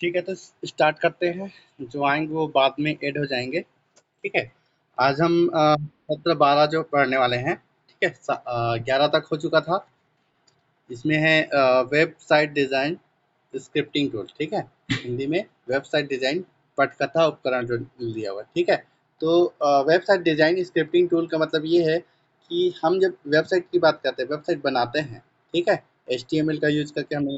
ठीक है, तो स्टार्ट करते हैं। जो आएँगे वो बाद में ऐड हो जाएँगे, ठीक है? आज हम 17-12 जो पढ़ने वाले हैं, ठीक है? 11 तक हो चुका था। इसमें है वेबसाइट डिज़ाइन स्क्रिप्टिंग टूल, ठीक है? हिंदी में वेबसाइट डिज़ाइन पटकथा उपकरण जो दिया हुआ है, ठीक है? तो वेबसाइट डिज़ाइन स्क्रिप्टिंग टूल का मतलब ये है कि हम जब वेबसाइट की बात करते हैं, वेबसाइट बनाते हैं, ठीक है? एचटीएमएल का यूज़ करके हमने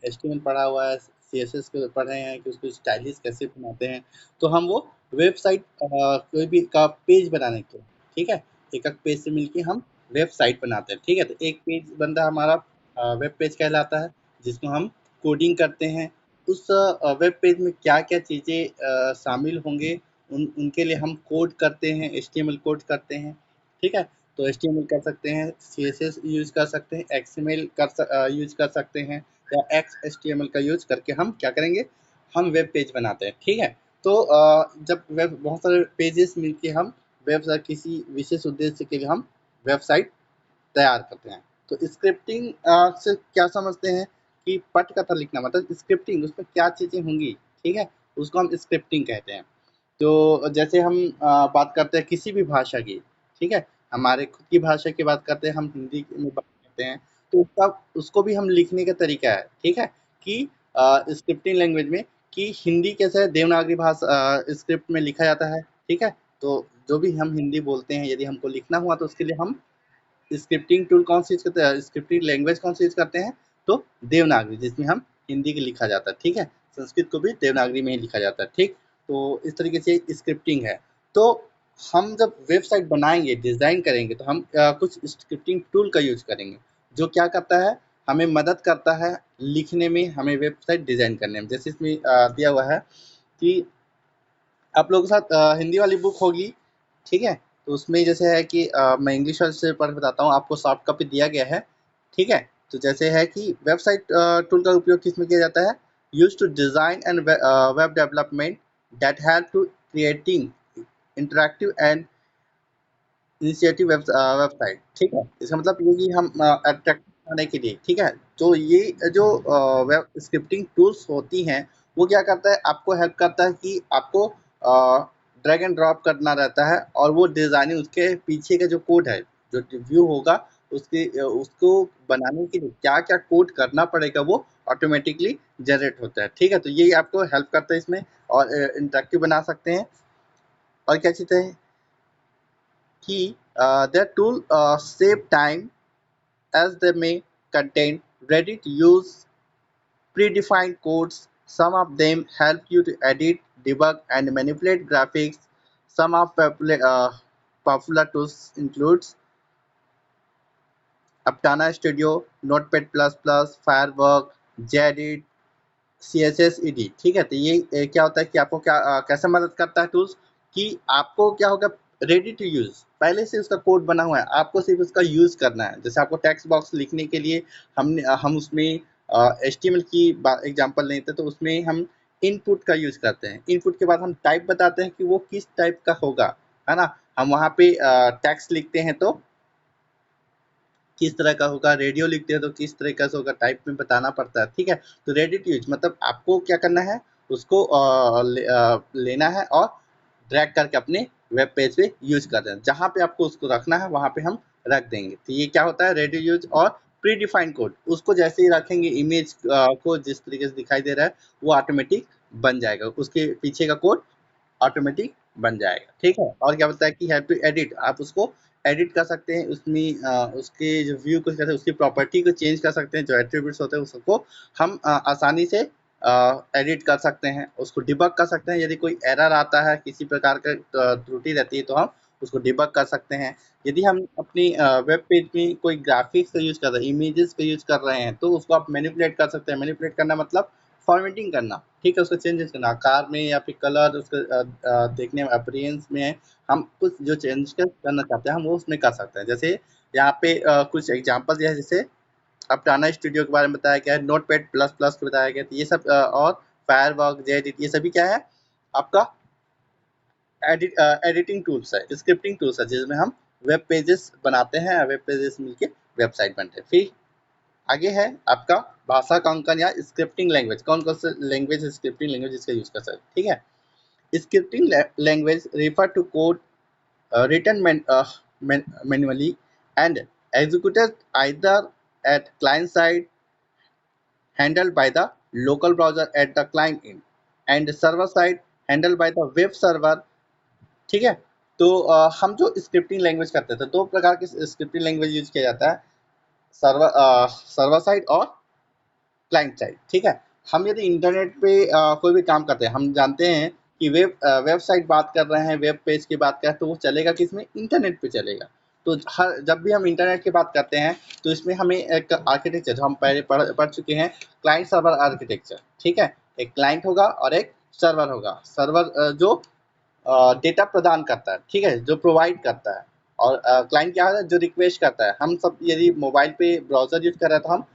एचटीएमएल पढ़ा हुआ है, सीएसएस को पढ़ रहे हैं कि उसको स्टाइलिश कैसे बनाते हैं। तो हम वो वेबसाइट कोई भी का पेज बनाने के लिए, ठीक है? एक-एक पेज से मिलके हम वेबसाइट बनाते हैं, ठीक है? तो एक पेज बन रहा हमारा वेब पेज कहलाता है, जिसको हम कोडिंग करते हैं। उस वेब पेज में क्या-क्या चीज़ें शामिल होंगे, उनके लिए हम कोड करते हैं, एचटीएमएल कोड करते हैं, ठीक है? तो एचटीएमएल कर सकते हैं, सीएसएस यूज़ कर सकते हैं, एक्सएमएल यूज़ कर सकते हैं या एक्सएचटीएमएल का यूज़ करके हम क्या करेंगे, हम वेब पेज बनाते हैं, ठीक है? तो जब वेब बहुत सारे पेजेस मिलके हम वेबसाइट किसी विशेष उद्देश्य के लिए हम वेबसाइट तैयार करते हैं। तो स्क्रिप्टिंग से क्या समझते हैं कि पटकथा लिखना मतलब स्क्रिप्टिंग उसमें क्या चीज़ें होंगी, ठीक है? उसको हम स्क्रिप्टिंग कहते हैं। तो जैसे हम बात करते हैं किसी भी भाषा की, ठीक है? हमारे खुद की भाषा की बात करते हैं, हम हिंदी में बात करते हैं, तो उसका उसको भी हम लिखने का तरीका है, ठीक है? कि स्क्रिप्टिंग लैंग्वेज में कि हिंदी कैसे है देवनागरी स्क्रिप्ट में लिखा जाता है, ठीक है? तो जो भी हम हिंदी बोलते हैं यदि हमको लिखना हुआ तो उसके लिए हम स्क्रिप्टिंग टूल कौन सी यूज़ करते हैं, स्क्रिप्टिंग लैंग्वेज कौन सी यूज़ करते हैं? तो देवनागरी जिसमें हम हिंदी की लिखा जाता है, ठीक है? संस्कृत को भी देवनागरी में ही लिखा जाता है, ठीक? तो इस तरीके से स्क्रिप्टिंग है। तो हम जब वेबसाइट बनाएँगे, डिज़ाइन करेंगे तो हम कुछ स्क्रिप्टिंग टूल का यूज़ करेंगे, जो क्या करता है, हमें मदद करता है लिखने में, हमें वेबसाइट डिज़ाइन करने में। जैसे इसमें दिया हुआ है कि आप लोगों के साथ हिंदी वाली बुक होगी, ठीक है? तो उसमें जैसे है कि मैं इंग्लिश वाले से पढ़ के बताता हूँ, आपको सॉफ्ट कॉपी दिया गया है, ठीक है? तो जैसे है कि वेबसाइट टूल का उपयोग किसमें किया जाता है? Used to design and web development that help to creating interactive and initiative website, ठीक है? इसका मतलब ये कि हम अट्रैक्टिव बनाने के लिए, ठीक है? तो ये जो वेब स्क्रिप्टिंग टूल्स होती हैं, वो क्या करता है, आपको हेल्प करता है कि आपको ड्रैग एंड ड्रॉप करना रहता है और वो डिज़ाइनिंग उसके पीछे का जो कोड है, जो व्यू होगा, उसको बनाने के लिए क्या-क्या कोड करना पड़ेगा, वो ऑटोमेटिकली जनरेट होता है, ठीक है? तो ये आपको हेल्प करता है इसमें और इंटरैक्टिव बना सकते हैं और क्या चीज़ है कि their tool save time as they may contain ready-to-use predefined codes. Some of them help you to edit, debug, and manipulate graphics. Some of popular tools includes Aptana Studio, Notepad++, Firework, Gedit, CSS ED, ठीक है? तो ये क्या होता है कि आपको कैसे मदद करता है टूल्स कि आपको क्या होगा, रेडी टू यूज़ पहले से उसका कोड बना हुआ है, आपको सिर्फ उसका यूज़ करना है। जैसे आपको टेक्स्ट बॉक्स लिखने के लिए हम उसमें एचटीएमएल की एग्जांपल लेते हैं तो उसमें हम इनपुट का यूज़ करते हैं। इनपुट के बाद हम टाइप बताते हैं कि वो किस टाइप का होगा, है ना? हम वहाँ पे टेक्स्ट लिखते हैं तो किस तरह का होगा, रेडियो लिखते हैं तो किस तरीके से होगा, टाइप में बताना पड़ता है, ठीक है? तो रेडी टू यूज़ मतलब आपको क्या करना है, उसको लेना है और ड्रैग करके अपने वेब पेज पे यूज़ कर देना। जहाँ पे आपको उसको रखना है, वहाँ पे हम रख देंगे। तो ये क्या होता है, रेडी यूज़ और प्री-डिफाइंड कोड। उसको जैसे ही रखेंगे इमेज को जिस तरीके से दिखाई दे रहा है, वो ऑटोमेटिक बन जाएगा। उसके पीछे का कोड ऑटोमेटिक बन जाएगा, ठीक है? और क्या बोलता है कि हैव टू एडिट, आप उसको एडिट कर सकते हैं, उसमें उसके जो व्यू को कहते हैं उसकी प्रॉपर्टी को चेंज कर सकते हैं, जो एट्रीब्यूट्स होते हैं उसको हम आसानी से एडिट कर सकते हैं, उसको डिबग कर सकते हैं। यदि कोई एरर आता है, किसी प्रकार का त्रुटि रहती है तो हम उसको डिबग कर सकते हैं। यदि हम अपनी वेब पेज में कोई ग्राफिक्स का यूज़ कर रहे हैं, इमेजेस का यूज़ कर रहे हैं, तो उसको आप मैनिपुलेट कर सकते हैं। मैनिपुलेट करना मतलब फॉर्मेटिंग करना, ठीक है? उसको चेंजेस करना, आकार में या फिर कलर उसका देखने में अपीयरेंस में हम कुछ जो करना चाहते हैं, हम वो उसमें कर सकते हैं। जैसे यहाँ पे कुछ एग्जांपल दिया है, जैसे अपटाना स्टूडियो के बारे में बताया गया है, नोटपैड प्लस प्लस को बताया गया है। तो ये सब और फायरवर्क, जेडिट ये सभी क्या है, आपका एडिटिंग टूल्स है, स्क्रिप्टिंग टूल्स है, जिसमें हम वेब पेजेस बनाते हैं, वेब पेजेस मिलके वेबसाइट बनते हैं। फिर आगे है आपका भाषा का अंकन या स्क्रिप्टिंग लैंग्वेज, कौन कौन से लैंग्वेज स्क्रिप्टिंग लैंग्वेज इसका यूज कर सकते हैं, ठीक है। Scripting language refer to code written manually and executed either at client side, handled by the local browser at the client end, and server side handled by the web server, ठीक है। तो हम जो स्क्रिप्टिंग लैंग्वेज करते थे, दो प्रकार की स्क्रिप्टिंग लैंग्वेज यूज किया जाता है, सर्वर साइड और क्लाइंट साइड, ठीक है। हम यदि इंटरनेट पे कोई भी काम करते हैं, हम जानते हैं कि वेबसाइट बात कर रहे हैं, वेब पेज की बात करें, तो वो चलेगा किसमें, इंटरनेट पे चलेगा। तो हर जब भी हम इंटरनेट की बात करते हैं तो इसमें हमें एक आर्किटेक्चर, जो हम पहले पढ़ चुके हैं, क्लाइंट सर्वर आर्किटेक्चर, ठीक है। एक क्लाइंट होगा और एक सर्वर होगा। सर्वर जो डेटा प्रदान करता है, ठीक है, जो प्रोवाइड करता है, और क्लाइंट क्या है, जो रिक्वेस्ट करता है। हम सब यदि मोबाइल पे ब्राउजर यूज कर रहे हैं तो हम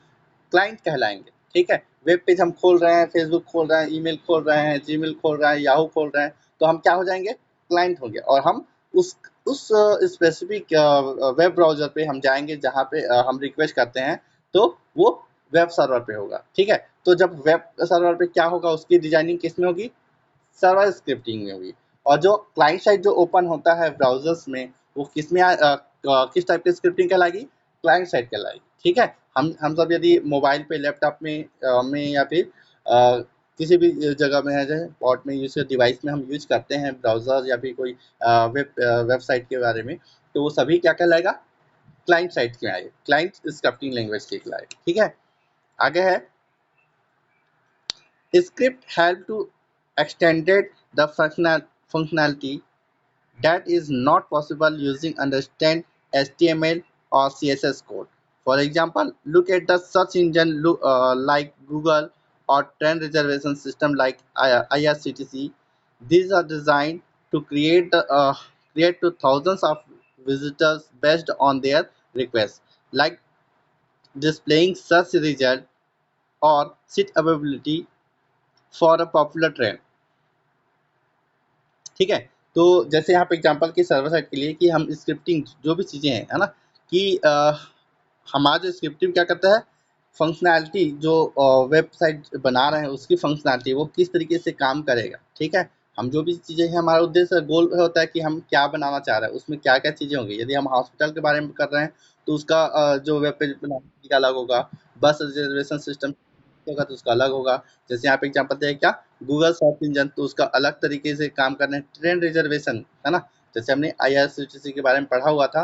क्लाइंट कहलाएंगे, ठीक है। वेब पेज हम खोल रहे हैं, फेसबुक खोल रहे हैं, ईमेल खोल रहे हैं, जीमेल खोल रहे हैं, याहू खोल रहे हैं, तो हम क्या हो जाएंगे, क्लाइंट होंगे। और हम उस स्पेसिफिक वेब ब्राउजर पे हम जाएंगे जहाँ पे हम रिक्वेस्ट करते हैं, तो वो वेब सर्वर पे होगा, ठीक है। तो जब वेब सर्वर पे क्या होगा, उसकी डिजाइनिंग किस में होगी, सर्वर स्क्रिप्टिंग में होगी। और जो क्लाइंट साइड जो ओपन होता है ब्राउजर्स में, वो किस टाइप की स्क्रिप्टिंग कहलाएगी, क्लाइंट साइड कहलाएगी, ठीक है। हम सब यदि मोबाइल पे, लैपटॉप में या फिर किसी भी जगह में है, जैसे पॉट में यूज डिवाइस में हम यूज करते हैं ब्राउजर या फिर कोई वेबसाइट के बारे में, तो वो सभी क्या कहलाएगा, क्लाइंट साइड के आएगा, क्लाइंट स्क्रिप्टिंग लैंग्वेज के कहलाएगा, ठीक है। आगे है, script help to extended the functionality that is not possible using understand HTML or CSS code. For example, look at the search engine like Google or train reservation system like IRCTC. These are designed to create to thousands of visitors based on their requests, like displaying search result or seat availability for a popular trend, ठीक है। तो जैसे यहाँ पे example की server side के लिए कि हम स्क्रिप्टिंग जो भी चीज़ें हैं, है ना, कि हमारा जो स्क्रिप्टिंग क्या करता है, फंक्शनैलिटी जो वेबसाइट बना रहे हैं उसकी फंक्शनैलिटी वो किस तरीके से काम करेगा, ठीक है। हम जो भी चीज़ें हैं, हमारा उद्देश्य गोल होता है कि हम क्या बनाना चाह रहे हैं, उसमें क्या क्या चीज़ें होंगी। यदि हम हॉस्पिटल के बारे में कर रहे हैं तो उसका जो वेब पेज बनाने का अलग होगा, बस रिजर्वेशन सिस्टम होगा तो उसका अलग होगा। जैसे यहाँ पे एग्जाम्पल दिया है क्या, गूगल सर्च इंजन, तो उसका अलग तरीके से काम करना है। ट्रेन रिजर्वेशन, है ना, जैसे हमने IRCTC के बारे में पढ़ा हुआ था,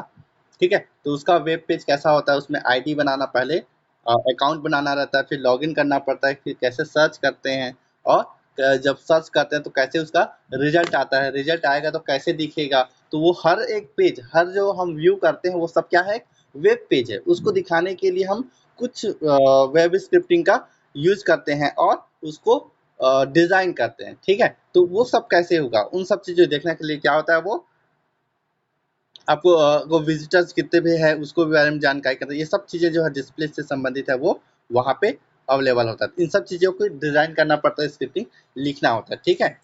ठीक है। तो उसका वेब पेज कैसा होता है, उसमें आईडी बनाना, पहले अकाउंट बनाना रहता है, फिर लॉगिन करना पड़ता है, फिर कैसे सर्च करते हैं, और जब सर्च करते हैं तो कैसे उसका रिजल्ट आता है, रिजल्ट आएगा तो कैसे दिखेगा। तो वो हर एक पेज, हर जो हम व्यू करते हैं वो सब क्या है, वेब पेज है। उसको दिखाने के लिए हम कुछ वेब स्क्रिप्टिंग का यूज करते हैं और उसको डिजाइन करते हैं, ठीक है। तो वो सब कैसे होगा, उन सब चीज़ों देखने के लिए क्या होता है, वो आपको वो विजिटर्स कितने भी है उसको भी बारे में जानकारी करता है। ये सब चीज़ें जो है डिस्प्ले से संबंधित है, वो वहाँ पे अवेलेबल होता है। इन सब चीज़ों को डिजाइन करना पड़ता है, स्क्रिप्टिंग लिखना होता है, ठीक है।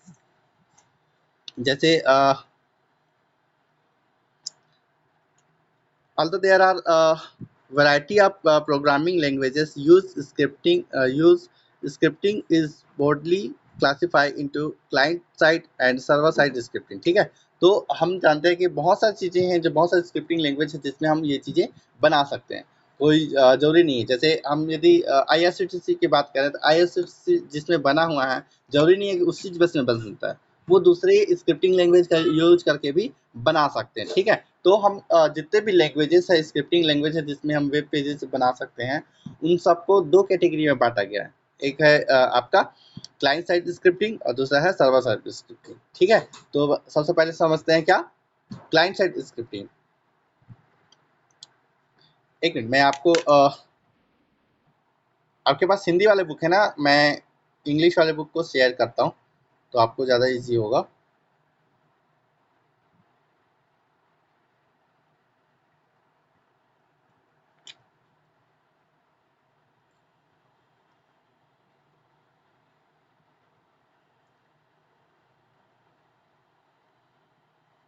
जैसे although there are variety of programming languages, use scripting is broadly classified into client side and server side scripting, ठीक है। तो हम जानते हैं कि बहुत सारी चीज़ें हैं, जो बहुत सारी स्क्रिप्टिंग लैंग्वेज है जिसमें हम ये चीज़ें बना सकते हैं। कोई जरूरी नहीं है। जैसे हम यदि IRCTC की बात करें तो IRCTC जिसमें बना हुआ है, जरूरी नहीं है कि उसी बस में बन सकता है, वो दूसरे स्क्रिप्टिंग लैंग्वेज का यूज करके भी बना सकते हैं, ठीक है। तो हम जितने भी लैंग्वेजेस है, स्क्रिप्टिंग लैंग्वेज है जिसमें हम वेब पेजेस बना सकते हैं, उन सबको दो कैटेगरी में बांटा गया है। एक है आपका क्लाइंट साइड स्क्रिप्टिंग और दूसरा है सर्वर साइड स्क्रिप्टिंग, ठीक है। तो सबसे पहले समझते हैं क्या क्लाइंट साइड स्क्रिप्टिंग। एक मिनट, मैं आपको आपके पास हिंदी वाले बुक है ना, मैं इंग्लिश वाले बुक को शेयर करता हूँ तो आपको ज़्यादा इजी होगा।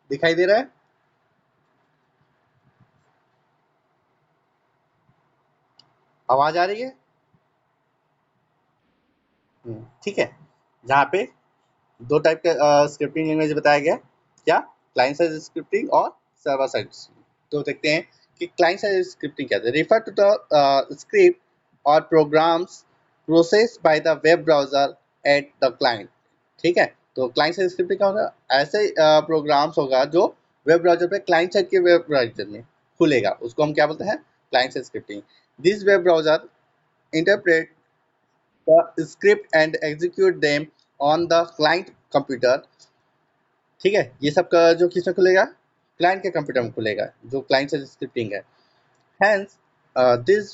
दिखाई दे रहा है, आवाज आ रही है? ठीक है, जहाँ पे दो टाइप के स्क्रिप्टिंग लैंग्वेज बताया गया, क्या, क्लाइंट साइड स्क्रिप्टिंग और सर्वर साइड। तो देखते हैं कि क्लाइंट साइड स्क्रिप्टिंग क्या है। रिफर टू द स्क्रिप्ट और programs process by the web browser at the client. ठीक है, तो क्लाइंट साइड स्क्रिप्टिंग क्या होगा, ऐसे प्रोग्राम्स होगा जो वेब ब्राउजर पे क्लाइंट साइड के वेब ब्राउजर में खुलेगा, उसको हम क्या बोलते हैं, client side scripting. This web browser interpret the script and execute them on the client computer। ठीक है, ये सब का जो किसमें खुलेगा, क्लाइंट के कंप्यूटर में खुलेगा, जो क्लाइंट से स्क्रिप्टिंग है। Hence, this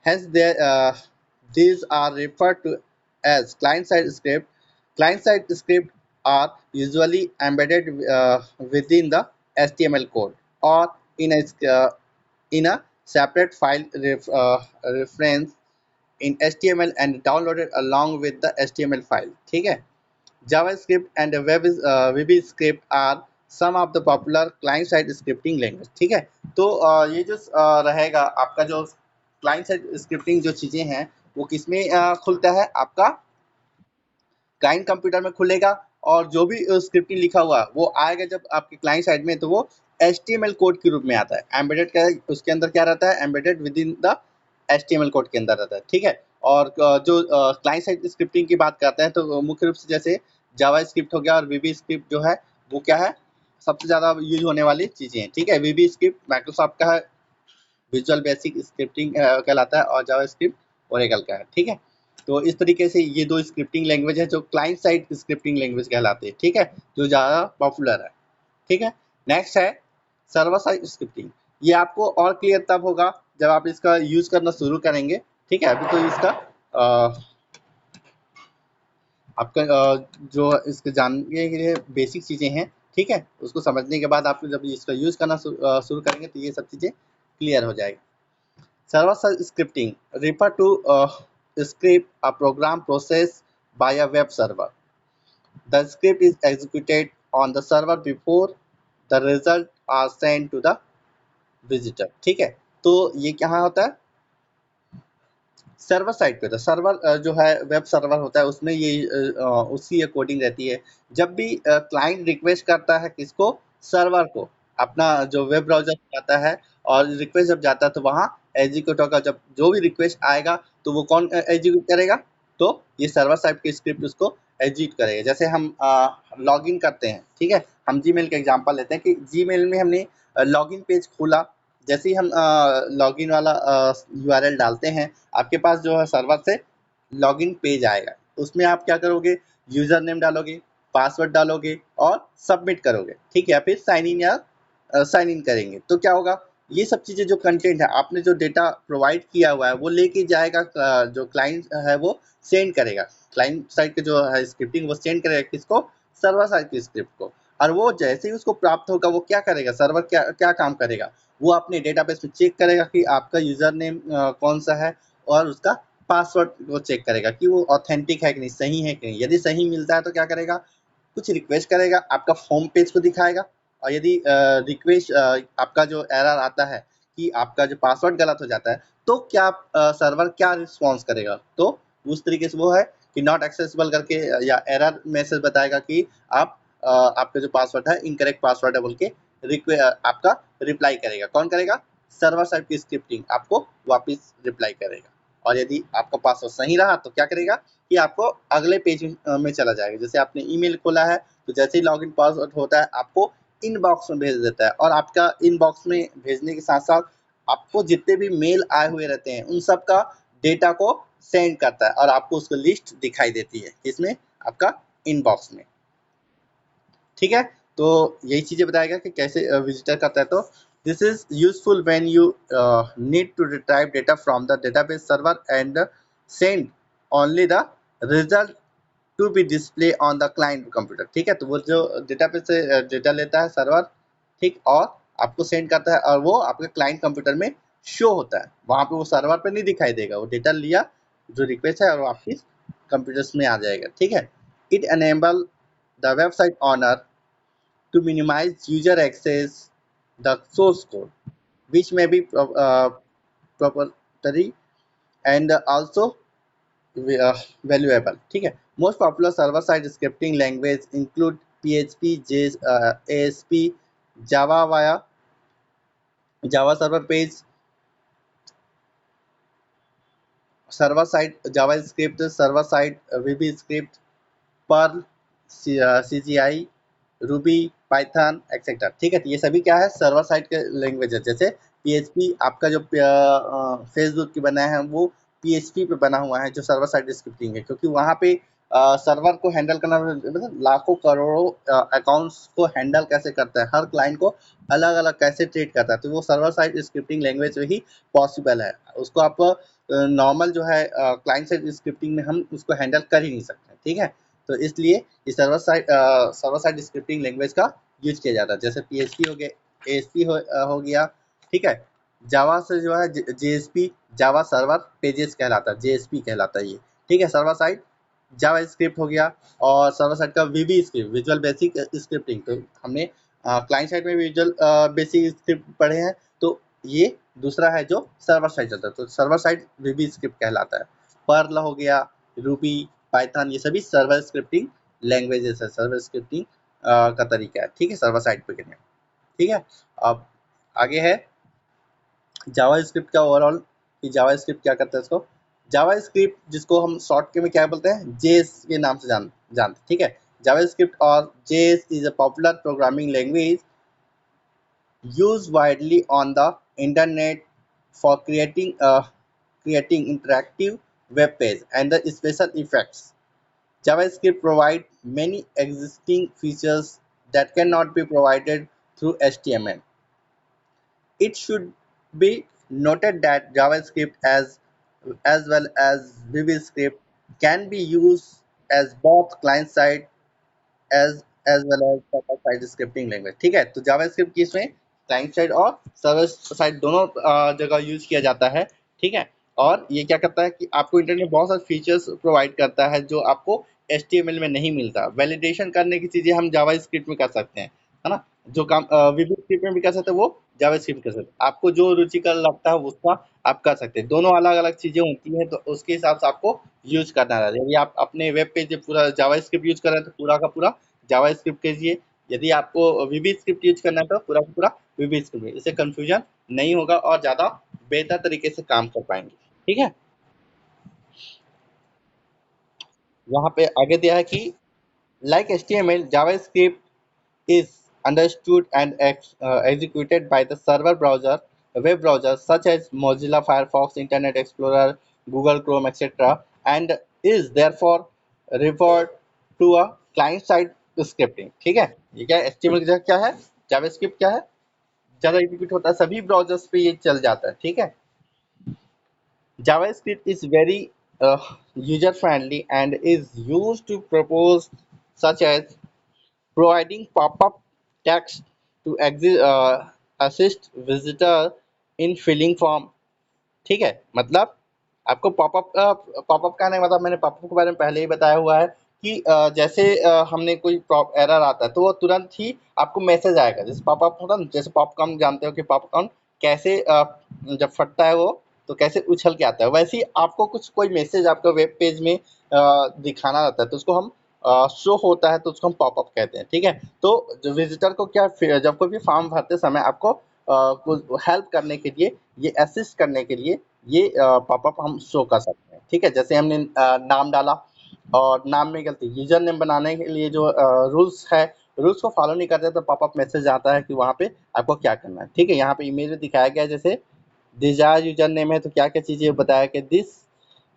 hence there these are referred to as client side script. Client side script are usually embedded within the HTML code or in a separate file reference in HTML and downloaded along with the HTML file। ठीक है, JavaScript and VB Script are some of the popular client side scripting language। ठीक है, तो ये जो रहेगा आपका जो क्लाइंट साइड स्क्रिप्टिंग जो चीज़ें हैं वो किसमें खुलता है, आपका क्लाइंट कंप्यूटर में खुलेगा। और जो भी स्क्रिप्टिंग लिखा हुआ है वो आएगा जब आपके क्लाइंट साइड में, तो वो HTML कोड के रूप में आता है। एम्बेडेड का उसके अंदर क्या रहता है, embedded with in the HTML code के अंदर रहता है। ठीक है, और जो क्लाइंट साइड स्क्रिप्टिंग की बात करते हैं तो मुख्य रूप से जैसे जावा स्क्रिप्ट हो गया और VB स्क्रिप्ट जो है वो क्या है, सबसे ज़्यादा यूज होने वाली चीज़ें हैं। ठीक है, VB स्क्रिप्ट माइक्रोसॉफ्ट का है, विजुअल बेसिक स्क्रिप्टिंग कहलाता है, और जावा स्क्रिप्ट ओरेकल का है। ठीक है, तो इस तरीके से ये दो स्क्रिप्टिंग लैंग्वेज है जो क्लाइंट साइड स्क्रिप्टिंग लैंग्वेज कहलाते हैं। ठीक है, जो ज़्यादा पॉपुलर है। ठीक है, नेक्स्ट है सर्वर साइड स्क्रिप्टिंग। ये आपको और क्लियर तब होगा जब आप इसका यूज करना शुरू करेंगे। ठीक है, अभी तो इसका आपका जो इसके जानने के लिए बेसिक चीज़ें हैं। ठीक है, उसको समझने के बाद आप जब इसका यूज़ करना शुरू करेंगे तो ये सब चीज़ें क्लियर हो जाएगी। Server side scripting refer to a script a program processed by a web server. The script is executed on the server before the result are sent to the visitor। ठीक है, तो ये क्या होता है, सर्वर साइड पे होता है। सर्वर जो है वेब सर्वर होता है उसमें ये उसकी कोडिंग रहती है। जब भी क्लाइंट रिक्वेस्ट करता है किसको, सर्वर को, अपना जो वेब ब्राउज़र जाता है और रिक्वेस्ट जब जाता है तो वहाँ एग्जीक्यूट होगा। जब जो भी रिक्वेस्ट आएगा तो वो कौन एग्जीक्यूट करेगा, तो ये सर्वर साइड की स्क्रिप्ट उसको एग्जीक्यूट करेगा। जैसे हम लॉगिन करते हैं, ठीक है, हम जीमेल का एग्जांपल लेते हैं कि जीमेल में हमने लॉगिन पेज खोला। जैसे ही हम लॉगिन वाला यूआरएल डालते हैं, आपके पास जो है सर्वर से लॉगिन पेज आएगा। उसमें आप क्या करोगे, यूज़र नेम डालोगे, पासवर्ड डालोगे और सबमिट करोगे। ठीक है, या फिर साइन इन या साइन इन करेंगे तो क्या होगा, ये सब चीज़ें जो कंटेंट है आपने जो डेटा प्रोवाइड किया हुआ है वो लेके जाएगा, जो क्लाइंट है वो सेंड करेगा। क्लाइंट साइड के जो है स्क्रिप्टिंग वो सेंड करेगा किसको, सर्वर साइड की स्क्रिप्ट को। और वो जैसे ही उसको प्राप्त होगा वो क्या करेगा, सर्वर क्या क्या काम करेगा, वो अपने डेटाबेस में चेक करेगा कि आपका यूज़र नेम कौन सा है, और उसका पासवर्ड वो चेक करेगा कि वो ऑथेंटिक है कि नहीं, सही है कि नहीं। यदि सही मिलता है तो क्या करेगा, कुछ रिक्वेस्ट करेगा, आपका होम पेज को दिखाएगा। और यदि रिक्वेस्ट आपका जो एरर आता है कि आपका जो पासवर्ड गलत हो जाता है तो क्या सर्वर क्या रिस्पॉन्स करेगा, तो उस तरीके से वो है कि नॉट एक्सेसिबल करके या एरर मैसेज बताएगा कि आप आपका जो पासवर्ड है इनकरेक्ट पासवर्ड है बोल के आपका रिप्लाई करेगा। कौन करेगा, सर्वर साइड की स्क्रिप्टिंग आपको वापस रिप्लाई करेगा। और यदि आपका पासवर्ड सही रहा तो क्या करेगा कि आपको अगले पेज में चला जाएगा। जैसे आपने ईमेल खोला है तो जैसे ही लॉगिन पासवर्ड होता है आपको इनबॉक्स में भेज देता है, और आपका इनबॉक्स में भेजने के साथ साथ आपको जितने भी मेल आए हुए रहते हैं उन सब का डेटा को सेंड करता है और आपको उसकी लिस्ट दिखाई देती है इसमें, आपका इनबॉक्स में। ठीक है, तो यही चीज़ें बताएगा कि कैसे विजिटर करता है। तो this is useful when you need to retrieve data from the database server and send only the result to be display on the client computer. ठीक है, तो वो जो डेटाबेस से डेटा लेता है सर्वर, ठीक, और आपको सेंड करता है और वो आपके क्लाइंट कंप्यूटर में शो होता है। वहाँ पे वो सर्वर पे नहीं दिखाई देगा, वो डेटा लिया जो रिक्वेस्ट है और वो आपकी कंप्यूटर्स में आ जाएगा। ठीक है, it enable the website owner to minimize user access the source code, which may be proprietary and also valuable, ठीक है। Most popular server side scripting language include PHP, ASP, Java via, Java server page, server side JavaScript, server side VB script, Perl, CGI, Ruby, Python etcetera, ठीक है। तो ये सभी क्या है, server side के लैंग्वेज है। जैसे PHP आपका जो फेसबुक की बना है वो PHP पे बना हुआ है, जो सर्वर साइड स्क्रिप्टिंग है, क्योंकि वहाँ पे सर्वर को हैंडल करना मतलब लाखों करोड़ों अकाउंट्स को हैंडल कैसे करता है, हर क्लाइंट को अलग अलग कैसे ट्रीट करता है, तो वो सर्वर साइड स्क्रिप्टिंग लैंग्वेज में ही पॉसिबल है। उसको आप नॉर्मल जो है क्लाइंट साइड स्क्रिप्टिंग में हम उसको हैंडल कर ही नहीं सकते, ठीक है। तो इसलिए ये सर्वर साइड स्क्रिप्टिंग लैंग्वेज का यूज किया जाता है। जैसे PHP हो गया, ASP हो गया, ठीक है। जावा से जो है JSP, जावा सर्वर पेजेस कहलाता है, JSP कहलाता है ये, ठीक है। सर्वर साइड जावा स्क्रिप्ट हो गया, और सर्वर साइड का VB script, visual basic scripting, तो हमने क्लाइंट साइड में विजुअल बेसिक स्क्रिप्ट पढ़े हैं, तो ये दूसरा है जो सर्वर साइड चलता है, तो सर्वर साइड VB स्क्रिप्ट कहलाता है। पर्ल हो गया, रूबी, पाइथन, ये सभी सर्वर स्क्रिप्टिंग लैंग्वेजेस है, सर्वर स्क्रिप्टिंग का तरीका है, ठीक है, सर्वर साइड पे करने, ठीक है। अब आगे है जावा स्क्रिप्ट का ओवरऑल, कि जावा स्क्रिप्ट क्या करता है इसको। जावा स्क्रिप्ट जिसको हम शॉर्ट के में क्या बोलते हैं, जेएस के नाम से जानते, ठीक है। जावा स्क्रिप्ट और JS is a popular programming language used widely on the internet for creating interactive web page and the special effects. JavaScript provides many existing features that cannot be provided through HTML. It should be noted that JavaScript as well as VBScript can be used as both client side as well as server side scripting language, ठीक है। तो JavaScript की इसमें client side और server side दोनों जगह use किया जाता है, ठीक है। और ये क्या करता है कि आपको इंटरनेट में बहुत सारे फीचर्स प्रोवाइड करता है जो आपको HTML में नहीं मिलता। वैलिडेशन करने की चीजें हम जावास्क्रिप्ट में कर सकते हैं, है ना। जो काम VB स्क्रिप्ट में भी कर सकते हैं, वो जावास्क्रिप्ट कर सकते हैं। आपको जो रुचिकर लगता है उसका आप कर सकते हैं। दोनों अलग अलग चीजें होती हैं, तो उसके हिसाब से आपको यूज करना रहता है। यदि आप अपने वेब पेज पूरा जावास्क्रिप्ट यूज कर रहे हैं तो पूरा का पूरा जावास्क्रिप्ट कीजिए। यदि आपको VB स्क्रिप्ट यूज करना है तो पूरा का पूरा VB स्क्रिप्ट में, इससे कंफ्यूजन नहीं होगा और ज़्यादा बेहतर तरीके से काम कर पाएंगे, ठीक है। यहाँ पे आगे दिया है कि like HTML, JavaScript is understood and executed by the server browser, web browsers such as Mozilla Firefox, Internet Explorer, Google Chrome, etc., and is therefore referred to a client-side scripting, ठीक है। ये क्या है, HTML की जगह क्या है, JavaScript क्या है, ज़्यादा एग्जीक्यूट होता है, सभी ब्राउजर्स पे ये चल जाता है, ठीक है। JavaScript is very user friendly and is used to propose such as providing pop-up text to assist visitor in filling form, ठीक है। मतलब आपको पॉपअप का नहीं, मतलब मैंने पॉपअप के बारे में पहले ही बताया हुआ है कि जैसे हमने कोई एरर आता है तो वो तुरंत ही आपको मैसेज आएगा। जैसे पॉपअप होता है ना, जैसे पॉपकॉर्न जानते हो कि पॉपकॉर्न कैसे जब फटता है वो तो कैसे उछल के आता है, वैसे ही आपको कुछ कोई मैसेज आपका वेब पेज में दिखाना रहता है तो उसको हम शो होता है तो उसको हम पॉपअप कहते हैं, ठीक है। तो जो विजिटर को क्या, जब कोई भी फॉर्म भरते समय आपको कुछ हेल्प करने के लिए, ये असिस्ट करने के लिए ये पॉपअप हम शो कर सकते हैं, ठीक है। जैसे हमने नाम डाला और नाम में गलती, यूजर नेम बनाने के लिए जो रूल्स है, रूल्स को फॉलो नहीं करते तो पॉपअप मैसेज आता है कि वहाँ पे आपको क्या करना है, ठीक है। यहाँ पे इमेज में दिखाया गया है, जैसे डिजायर यूजर नेम है तो क्या क्या चीज़ें बताया कि दिस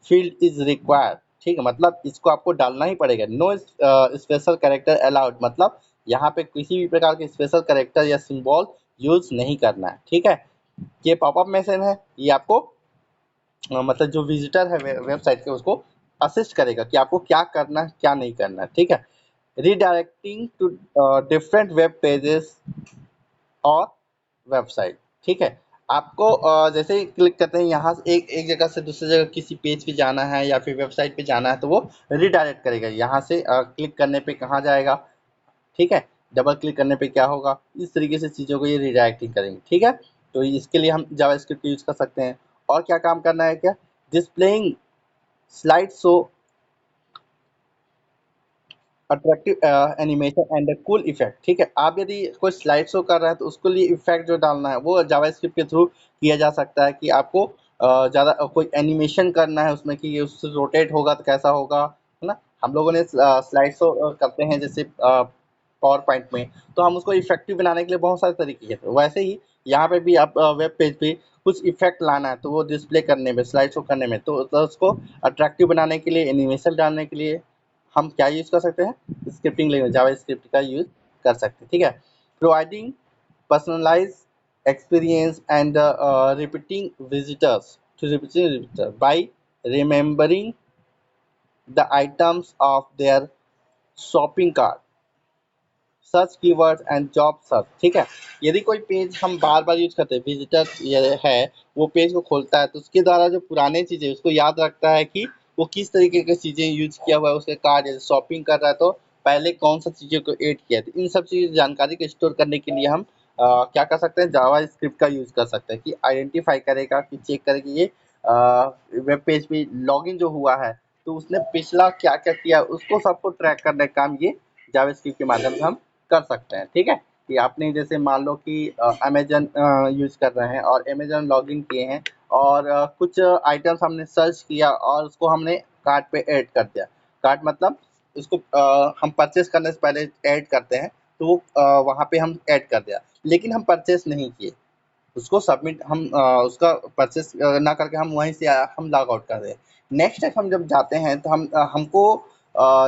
फील्ड इज रिक्वायर्ड, ठीक है। मतलब इसको आपको डालना ही पड़ेगा। नो स्पेशल कैरेक्टर अलाउड, मतलब यहाँ पे किसी भी प्रकार के स्पेशल कैरेक्टर या सिंबल यूज नहीं करना है, ठीक है। ये पॉपअप मैसेज है, ये आपको मतलब जो विजिटर है वेबसाइट के उसको असिस्ट करेगा कि आपको क्या करना है क्या नहीं करना है, ठीक है। Redirecting to different web pages और वेबसाइट, ठीक है। आपको जैसे ही क्लिक करते हैं यहाँ से एक एक जगह से दूसरी जगह किसी पेज पे जाना है या फिर वेबसाइट पे जाना है तो वो रीडायरेक्ट करेगा। यहाँ से क्लिक करने पे कहाँ जाएगा, ठीक है, डबल क्लिक करने पे क्या होगा, इस तरीके से चीज़ों को ये रीडायरेक्टिंग करेंगे, ठीक है। तो इसके लिए हम जावास्क्रिप्ट यूज कर सकते हैं। और क्या काम करना है, क्या displaying slide show attractive animation and cool effect. ठीक है, आप यदि कोई स्लाइड शो कर रहे हैं तो उसके लिए इफेक्ट जो डालना है वो जावास्क्रिप्ट के थ्रू किया जा सकता है कि आपको ज़्यादा कोई एनिमेशन करना है उसमें कि ये उससे रोटेट होगा तो कैसा होगा, है ना। हम लोगों ने स्लाइड शो करते हैं जैसे पावर पॉइंट में, तो हम उसको इफेक्टिव बनाने के लिए बहुत सारे तरीके हैं। तो वैसे ही यहाँ पे भी आप वेब पेज पे कुछ इफेक्ट लाना है तो वो डिस्प्ले करने में, स्लाइड शो करने में, तो उसको अट्रैक्टिव बनाने के लिए, एनिमेशन डालने के लिए हम क्या यूज़ कर सकते हैं, स्क्रिप्टिंग लैंग्वेज जावास्क्रिप्ट का यूज़ कर सकते हैं। ठीक है, providing personalise experience and repeating visitor by remembering the items of their shopping cart, search keywords and job search. ठीक है, यदि कोई पेज हम बार बार यूज करते हैं, विजिटर ये है वो पेज को खोलता है तो उसके द्वारा जो पुराने चीज़ें उसको याद रखता है कि वो किस तरीके की चीज़ें यूज किया हुआ है उसके कार्ड, जैसे शॉपिंग कर रहा है तो पहले कौन सा चीज़ों को ऐड किया है। तो इन सब चीज़ जानकारी को स्टोर करने के लिए हम क्या कर सकते हैं, जावा स्क्रिप्ट का यूज कर सकते हैं कि आइडेंटिफाई करेगा, कि चेक करेगा कि ये वेब पेज पे लॉगिन जो हुआ है तो उसने पिछला क्या क्या किया उसको सबको ट्रैक करने का काम ये जावास्क्रिप्ट के माध्यम से हम कर सकते हैं। ठीक है, कि आपने जैसे मान लो कि अमेजन यूज कर रहे हैं और अमेजन लॉगिन किए हैं और कुछ आइटम्स हमने सर्च किया और उसको हमने कार्ट पे ऐड कर दिया। कार्ट मतलब उसको हम परचेस करने से पहले ऐड करते हैं तो वो वहाँ पे हम ऐड कर दिया, लेकिन हम परचेस नहीं किए उसको, सबमिट हम उसका परचेस ना करके हम वहीं से हम लॉग आउट कर रहे हैं। नेक्स्ट टाइम हम जब जाते हैं तो हमको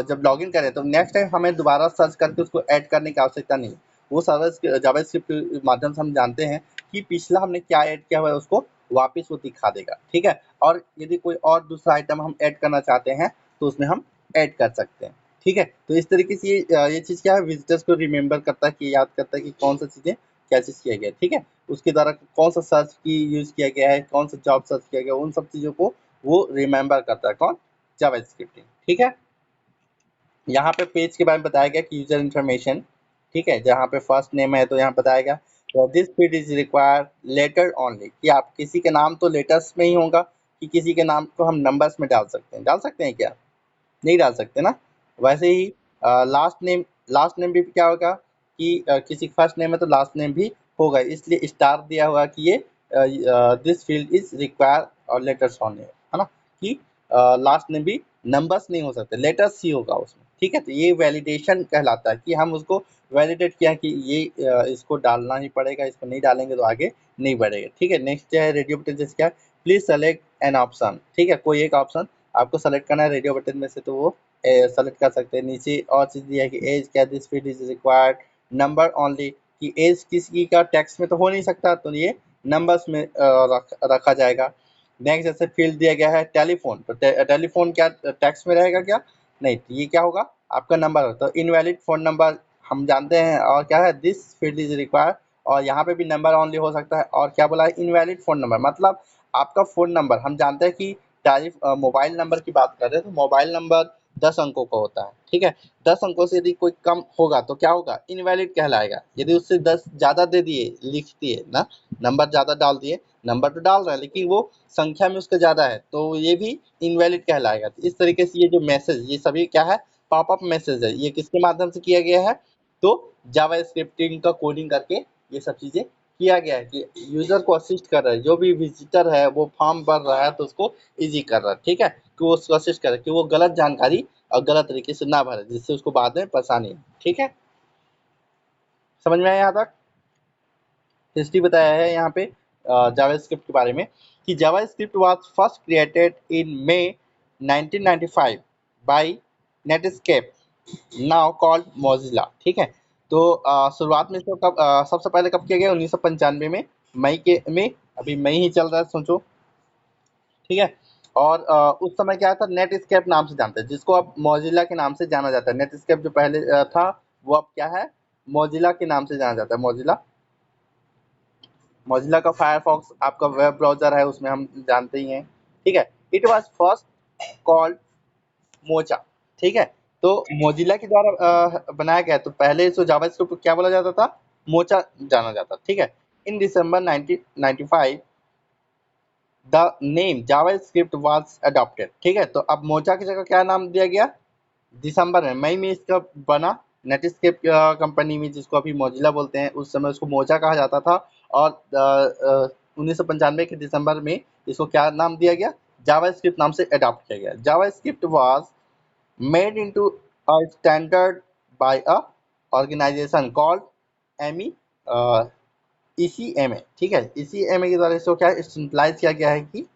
जब लॉगिन करें तो नेक्स्ट टाइम हमें दोबारा सर्च करके उसको ऐड करने की आवश्यकता नहीं। वो सारा जावास्क्रिप्ट के माध्यम से हम जानते हैं कि पिछला हमने क्या ऐड किया हुआ है उसको वापस वो दिखा देगा। ठीक है, और यदि कोई और दूसरा आइटम हम ऐड करना चाहते हैं तो उसमें हम ऐड कर सकते हैं। ठीक है, तो इस तरीके से ये चीज़ क्या है, विजिटर्स को रिमेंबर करता है कि याद करता है कि कौन सा चीज़ें क्या चीज़ किया गया है। ठीक है, उसके द्वारा कौन सा सर्च की यूज़ किया गया है, कौन सा जॉब सर्च किया गया है, उन सब चीज़ों को वो रिमेंबर करता है। कौन? जावास्क्रिप्ट। ठीक है, यहाँ पे पेज के बारे में बताया गया कि यूजर इन्फॉर्मेशन। ठीक है, जहाँ पे फर्स्ट नेम है तो यहाँ बताया गया this field is require letter only, कि आप किसी के नाम तो लेटर्स में ही होगा, कि किसी के नाम को हम नंबर्स में डाल सकते हैं क्या? नहीं डाल सकते ना। वैसे ही लास्ट नेम भी क्या होगा कि किसी का फर्स्ट नेम है तो लास्ट नेम भी होगा, इसलिए स्टार दिया हुआ कि ये दिस फील्ड इज रिक्वायर और लेटर्स ओनली, है ना, कि लास्ट नेम भी नंबर्स नहीं हो सकते, लेटर्स ही होगा उसमें। ठीक है, तो ये वैलिडेशन कहलाता है कि हम उसको वैलिडेट किया कि ये इसको डालना ही पड़ेगा, इसको नहीं डालेंगे तो आगे नहीं बढ़ेगा। ठीक है, नेक्स्ट है रेडियो बटन, जैसे क्या, प्लीज सेलेक्ट एन ऑप्शन। ठीक है, कोई एक ऑप्शन आपको सेलेक्ट करना है रेडियो बटन में से तो वो सेलेक्ट कर सकते हैं। नीचे और चीज़ दिया है कि एज क्या, this field is required number only, कि एज किसी का टेक्स्ट में तो हो नहीं सकता तो ये नंबर्स में रखा जाएगा। नेक्स्ट जैसे फील्ड दिया गया है टेलीफोन, तो टेलीफोन क्या टेक्स्ट में रहेगा क्या? नहीं, तो ये क्या होगा, आपका नंबर हो तो इनवैलिड फ़ोन नंबर हम जानते हैं। और क्या है, दिस फील्ड इज रिक्वायर्ड, और यहाँ पे भी नंबर ओनली हो सकता है। और क्या बोला है, इनवैलिड फ़ोन नंबर, मतलब आपका फ़ोन नंबर हम जानते हैं कि टैरिफ मोबाइल नंबर की बात कर रहे हैं तो मोबाइल नंबर 10 अंकों का होता है। ठीक है, 10 अंकों से यदि कोई कम होगा तो क्या होगा, इनवैलिड कहलाएगा। यदि उससे 10 ज़्यादा दे दिए, लिख दिए ना, नंबर ज़्यादा डाल दिए, नंबर तो डाल रहे हैं लेकिन वो संख्या में उसका ज़्यादा है तो ये भी इनवैलिड कहलाएगा। तो इस तरीके से ये जो मैसेज, ये सभी क्या है, पॉपअप मैसेज है। ये किसके माध्यम से किया गया है, तो जावा स्क्रिप्टिंग का कोडिंग करके ये सब चीज़ें किया गया है कि यूज़र को असिस्ट कर रहा है, जो भी विजिटर है वो फॉर्म भर रहा है तो उसको ईज़ी कर रहा है। ठीक है, कि वो उसको असिस्ट करे कि वो गलत जानकारी और गलत तरीके से ना भरे जिससे उसको बाद में परेशानी हो। ठीक है, समझ में आया यहाँ तक? हिस्ट्री बताया है यहाँ पे जावास्क्रिप्ट के बारे में कि JavaScript was first created in May 1995 by Netscape, now called Mozilla. ठीक है, तो शुरुआत में इसको कब सबसे पहले कब किया गया, 1995 में, मई के में, अभी मई ही चल रहा है सोचो। ठीक है, और उस समय क्या था, नेटस्केप नाम से जानते हैं, जिसको अब मोजिला के नाम से जाना जाता है। नेटस्केप जो पहले था वो अब क्या है, मोजिला के नाम से जाना जाता है। मोजिला, मोजिला का फायरफॉक्स आपका वेब ब्राउजर है, उसमें हम जानते ही हैं। ठीक है, it was first called mocha. ठीक है, तो मोजिला के द्वारा बनाया गया, तो पहले इसको जावास्क्रिप्ट को क्या बोला जाता था, मोचा जाना जाता। ठीक है, इन दिसंबर 1995 the name JavaScript was adopted. ठीक है, तो अब मोजा की जगह क्या नाम दिया गया? दिसंबर में, मई में इसका बना। नेटस्केप कंपनी में, जिसको अभी मोजिला बोलते हैं, उस समय उसको मोजा कहा जाता था। और 1995 के दिसंबर में इसको क्या नाम दिया गया? जावास्क्रिप्ट नाम से अडॉप्ट किया गया। JavaScript was made into a standard by a organisation called एमी, ईसीएमए। ठीक है, ईसीएमए के द्वारा इसको क्या स्टैंडर्डाइज किया गया है कि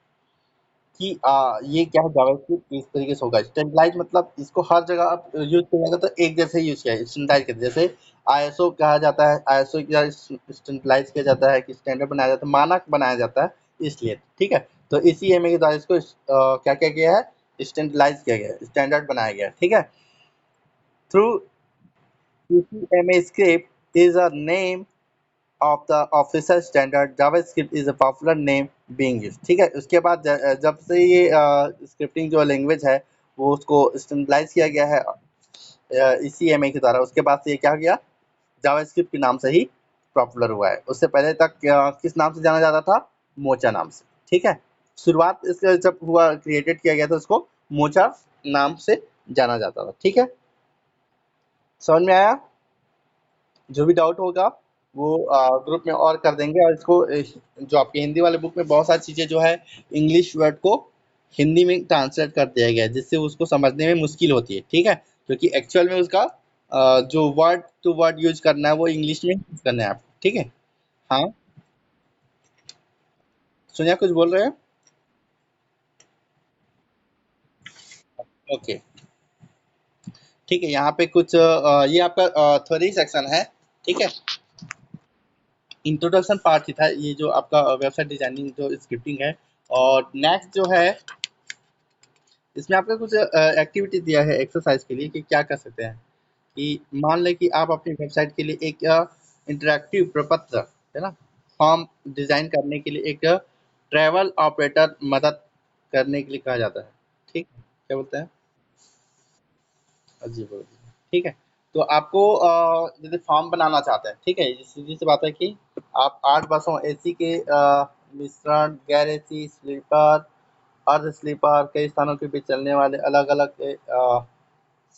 ये क्या है, जावास्क्रिप्ट इस तरीके से होगा। स्टैंडर्डाइज मतलब इसको हर जगह आप यूज करेंगे तो एक जैसे यूज किया है, स्टैंडर्डाइज करते जैसे आईएसओ कहा जाता है, आईएसओ क्या स्टैंडर्डाइज किया जाता है कि स्टैंडर्ड बनाया जाता है, मानक बनाया जाता है, इसलिए। ठीक है, तो इसी एमए के द्वारा इसको क्या किया गया है? स्टैंडर्डाइज किया गया है, स्टैंडर्ड बनाया गया है। ठीक है, through ECMA script is a name of the official standard JavaScript is a popular name being used। ठीक है, उसके बाद जब से ये स्क्रिप्टिंग जो लैंग्वेज है वो उसको स्टैंडर्डाइज किया गया है इसी एमए के द्वारा, उसके बाद से ये क्या हो गया? जावास्क्रिप्ट के नाम से ही पॉपुलर हुआ है। उससे पहले तक किस नाम से जाना जाता था? मोचा नाम से। ठीक है, शुरुआत इसका जब हुआ, क्रिएटेड किया गया था, उसको मोचा नाम से जाना जाता था। ठीक है, समझ में आया? जो भी डाउट होगा वो ग्रुप में और कर देंगे। और इसको जो आपके हिंदी वाले बुक में बहुत सारी चीज़ें जो है इंग्लिश वर्ड को हिंदी में ट्रांसलेट कर दिया गया है, जिससे उसको समझने में मुश्किल होती है। ठीक है, क्योंकि एक्चुअल में उसका जो वर्ड टू वर्ड यूज करना है वो इंग्लिश में यूज करना है आपको। ठीक है, हाँ, सुनिए, कुछ बोल रहे हैं? ओके, ठीक है, यहाँ पे कुछ ये आपका थ्योरी सेक्शन है। ठीक है, इंट्रोडक्शन पार्ट ही था ये, जो आपका वेबसाइट डिजाइनिंग जो स्क्रिप्टिंग है। और नेक्स्ट जो है, इसमें आपका कुछ एक्टिविटी दिया है एक्सरसाइज के लिए कि क्या कर सकते हैं। कि मान लें कि आप अपनी वेबसाइट के लिए एक इंटरैक्टिव प्रपत्र, है ना, फॉर्म डिजाइन करने के लिए एक ट्रैवल ऑपरेटर मदद करने के लिए कहा जाता है। ठीक, क्या बोलते हैं? अजीब अजीब। ठीक है, तो आपको जैसे फॉर्म बनाना चाहते हैं, ठीक है, सीधी सी बात है कि आप 8 बसों एसी के मिश्रण, गैर एसी, स्लीपर, अर्ध स्लीपर, कई स्थानों के बीच चलने वाले अलग अलग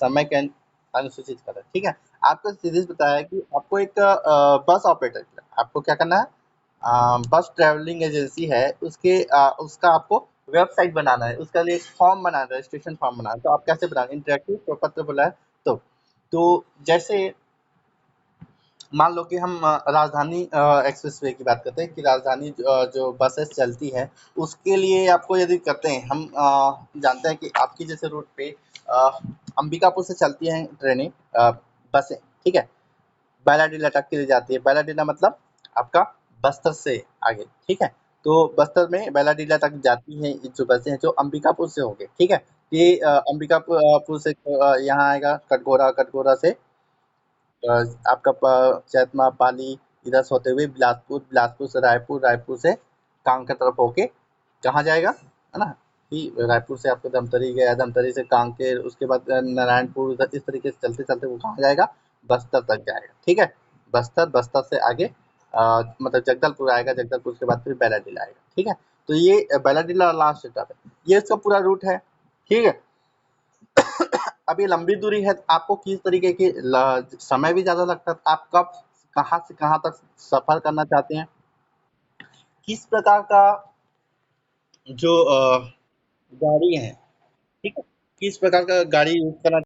समय के अनुसूचित करें। ठीक है, आपको सीरीज बताया कि आपको एक बस ऑपरेटर, आपको क्या करना है? बस ट्रैवलिंग एजेंसी है, उसका आपको वेबसाइट बनाना है, उसका लिए एक फॉर्म बनाना है, रजिस्ट्रेशन फॉर्म बनाना है। तो आप कैसे बनाएंगे? इंटरेक्टिव प्रपत्र बोला है तो जैसे मान लो कि हम राजधानी एक्सप्रेसवे की बात करते हैं कि राजधानी जो बसेस चलती है, उसके लिए आपको यदि करते हैं, हम जानते हैं कि आपकी जैसे रूट पे अ, अंबिकापुर से चलती हैं ट्रेनें, बसें। ठीक है, बैलाडीला तक के लिए जाती है। बैलाडीला मतलब आपका बस्तर से आगे। ठीक है, तो बस्तर में बैलाडीला तक जाती हैं जो बसें हैं, जो अंबिकापुर से होंगे। ठीक है, ये अंबिकापुर से यहाँ आएगा कटघोरा, कटघोरा से अ, आपका चैतमा, पाली, इधर से होते हुए बिलासपुर, बिलासपुर से रायपुर, रायपुर से कांग की तरफ होके कहाँ जाएगा, है ना? कि रायपुर से आपको धमतरी गया, धमतरी से कांकेर, उसके बाद नारायणपुर, उधर इस तरीके से चलते चलते वो कहाँ जाएगा? बस्तर तक जाएगा। ठीक है, बस्तर, बस्तर से आगे मतलब जगदलपुर आएगा, जगदलपुर के बाद फिर बैलाडीला आएगा। ठीक है, तो ये बैलाडीला लास्ट स्टॉप है, ये इसका पूरा रूट है। ठीक है, अब ये लंबी दूरी है, तो आपको किस तरीके की समय भी ज़्यादा लगता है, आप कब कहाँ से कहाँ तक सफ़र करना चाहते हैं, किस प्रकार का जो गाड़ी है, ठीक है, किस प्रकार का गाड़ी यूज़ करना